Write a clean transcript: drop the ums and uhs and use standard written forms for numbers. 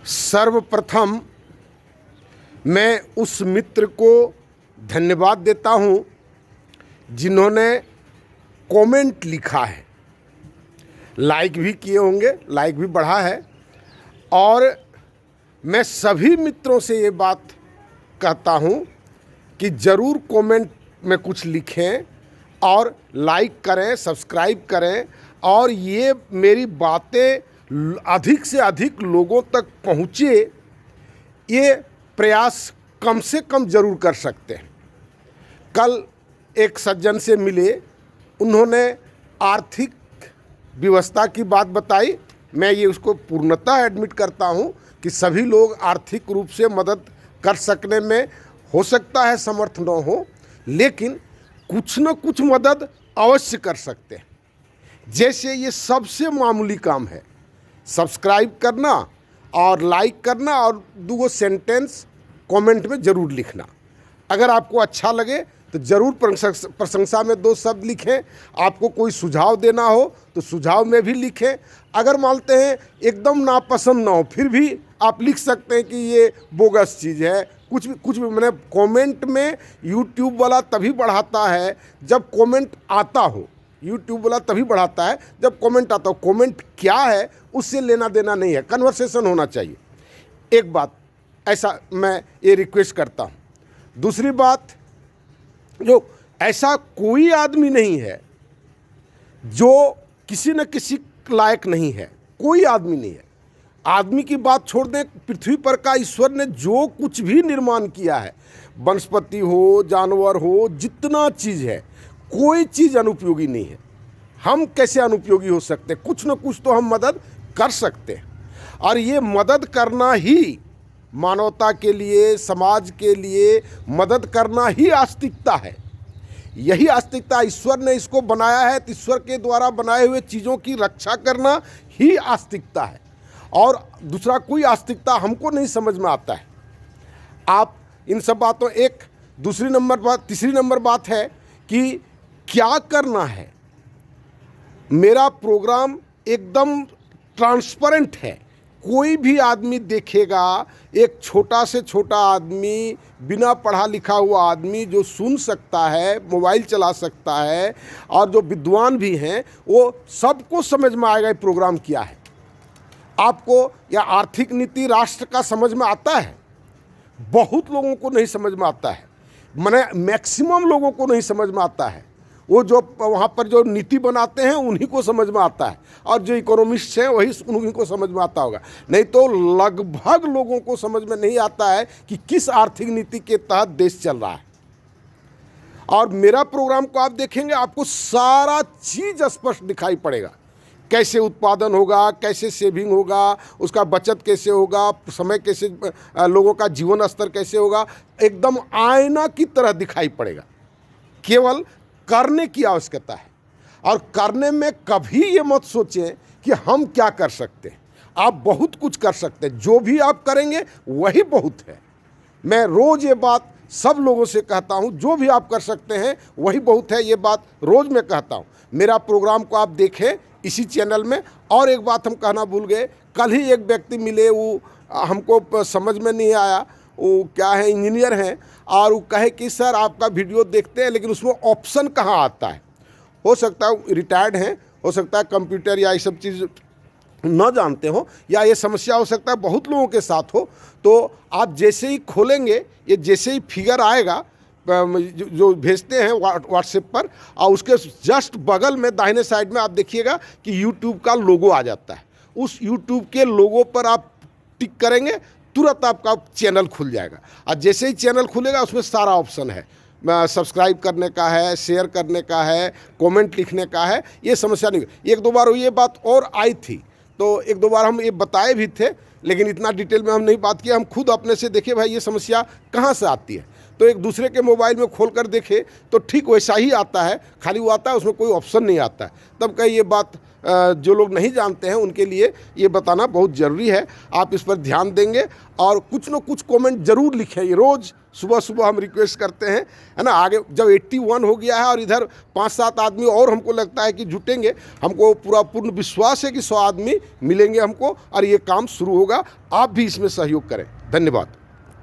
सर्वप्रथम मैं उस मित्र को धन्यवाद देता हूं जिन्होंने कमेंट लिखा है, लाइक भी किए होंगे, लाइक भी बढ़ा है। और मैं सभी मित्रों से ये बात कहता हूं कि ज़रूर कमेंट में कुछ लिखें और लाइक करें, सब्सक्राइब करें और ये मेरी बातें अधिक से अधिक लोगों तक पहुँचे, ये प्रयास कम से कम ज़रूर कर सकते हैं। कल एक सज्जन से मिले, उन्होंने आर्थिक व्यवस्था की बात बताई। मैं ये उसको पूर्णतः एडमिट करता हूँ कि सभी लोग आर्थिक रूप से मदद कर सकने में हो सकता है समर्थ न हो, लेकिन कुछ न कुछ मदद अवश्य कर सकते हैं। जैसे ये सबसे मामूली काम है, सब्सक्राइब करना और लाइक करना और दो सेंटेंस कमेंट में ज़रूर लिखना। अगर आपको अच्छा लगे तो ज़रूर प्रशंसा में दो शब्द लिखें। आपको कोई सुझाव देना हो तो सुझाव में भी लिखें। अगर मानते हैं एकदम नापसंद ना हो, फिर भी आप लिख सकते हैं कि ये बोगस चीज़ है, कुछ भी। मैंने कमेंट में यूट्यूब वाला तभी बढ़ाता है जब कमेंट आता हो। यूट्यूब वाला तभी बढ़ाता है जब कमेंट आता हो। कमेंट क्या है उससे लेना देना नहीं है, कन्वर्सेशन होना चाहिए। एक बात ऐसा मैं ये रिक्वेस्ट करता हूँ। दूसरी बात, जो ऐसा कोई आदमी नहीं है जो किसी न किसी लायक नहीं है, कोई आदमी नहीं है। आदमी की बात छोड़ दें, पृथ्वी पर का ईश्वर ने जो कुछ भी निर्माण किया है, वनस्पति हो, जानवर हो, जितना चीज़ है, कोई चीज़ अनुपयोगी नहीं है। हम कैसे अनुपयोगी हो सकते हैं? कुछ न कुछ तो हम मदद कर सकते हैं, और ये मदद करना ही मानवता के लिए, समाज के लिए मदद करना ही आस्तिकता है। यही आस्तिकता, ईश्वर ने इसको बनाया है तो ईश्वर के द्वारा बनाए हुए चीज़ों की रक्षा करना ही आस्तिकता है। और दूसरा कोई आस्तिकता हमको नहीं समझ में आता है। आप इन सब बातों, एक दूसरी नंबर बात, तीसरी नंबर बात है कि क्या करना है। मेरा प्रोग्राम एकदम ट्रांसपेरेंट है। कोई भी आदमी देखेगा, एक छोटा से छोटा आदमी, बिना पढ़ा लिखा हुआ आदमी जो सुन सकता है, मोबाइल चला सकता है, और जो विद्वान भी हैं, वो सबको समझ में आएगा ये प्रोग्राम क्या है। आपको या आर्थिक नीति राष्ट्र का समझ में आता है? बहुत लोगों को नहीं समझ में आता है, माने मैक्सिमम लोगों को नहीं समझ में आता है। वो जो वहाँ पर जो नीति बनाते हैं उन्हीं को समझ में आता है, और जो इकोनॉमिस्ट हैं वही उन्हीं को समझ में आता होगा। नहीं तो लगभग लोगों को समझ में नहीं आता है कि किस आर्थिक नीति के तहत देश चल रहा है। और मेरा प्रोग्राम को आप देखेंगे, आपको सारा चीज़ स्पष्ट दिखाई पड़ेगा। कैसे उत्पादन होगा, कैसे सेविंग होगा, उसका बचत कैसे होगा, समय कैसे, लोगों का जीवन स्तर कैसे होगा, एकदम आईना की तरह दिखाई पड़ेगा। केवल करने की आवश्यकता है, और करने में कभी ये मत सोचें कि हम क्या कर सकते हैं। आप बहुत कुछ कर सकते हैं, जो भी आप करेंगे वही बहुत है। मैं रोज़ ये बात सब लोगों से कहता हूँ, जो भी आप कर सकते हैं वही बहुत है। ये बात रोज़ मैं कहता हूँ। मेरा प्रोग्राम को आप देखें इसी चैनल में। और एक बात हम कहना भूल गए, कल ही एक व्यक्ति मिले, वो हमको समझ में नहीं आया, वो क्या है, इंजीनियर हैं, और वो कहे कि सर आपका वीडियो देखते हैं लेकिन उसमें ऑप्शन कहाँ आता है। हो सकता है रिटायर्ड हैं, हो सकता है कंप्यूटर या ये सब चीज़ न जानते हो, या ये समस्या हो सकता है बहुत लोगों के साथ हो। तो आप जैसे ही खोलेंगे, ये जैसे ही फिगर आएगा जो भेजते हैं व्हाट्सएप पर, और उसके जस्ट बगल में दाहिने साइड में आप देखिएगा कि यूट्यूब का लोगो आ जाता है। उस यूट्यूब के लोगो पर आप टिक करेंगे, तुरंत आपका चैनल खुल जाएगा। और जैसे ही चैनल खुलेगा उसमें सारा ऑप्शन है, सब्सक्राइब करने का है, शेयर करने का है, कमेंट लिखने का है। ये समस्या नहीं। एक दो बार ये बात और आई थी, तो एक दो बार हम ये बताए भी थे, लेकिन इतना डिटेल में हम नहीं बात किया। हम खुद अपने से देखे भाई ये समस्या कहाँ से आती है, तो एक दूसरे के मोबाइल में खोल कर देखे तो ठीक वैसा ही आता है, खाली वो आता है, उसमें कोई ऑप्शन नहीं आता है। तब कहीं ये बात जो लोग नहीं जानते हैं उनके लिए ये बताना बहुत ज़रूरी है। आप इस पर ध्यान देंगे और कुछ न कुछ कमेंट ज़रूर लिखें। ये रोज़ सुबह सुबह हम रिक्वेस्ट करते हैं, है ना। आगे जब 81 हो गया है और इधर 5-7 आदमी और हमको लगता है कि जुटेंगे, हमको पूर्ण विश्वास है कि 100 आदमी मिलेंगे हमको और ये काम शुरू होगा। आप भी इसमें सहयोग करें। धन्यवाद।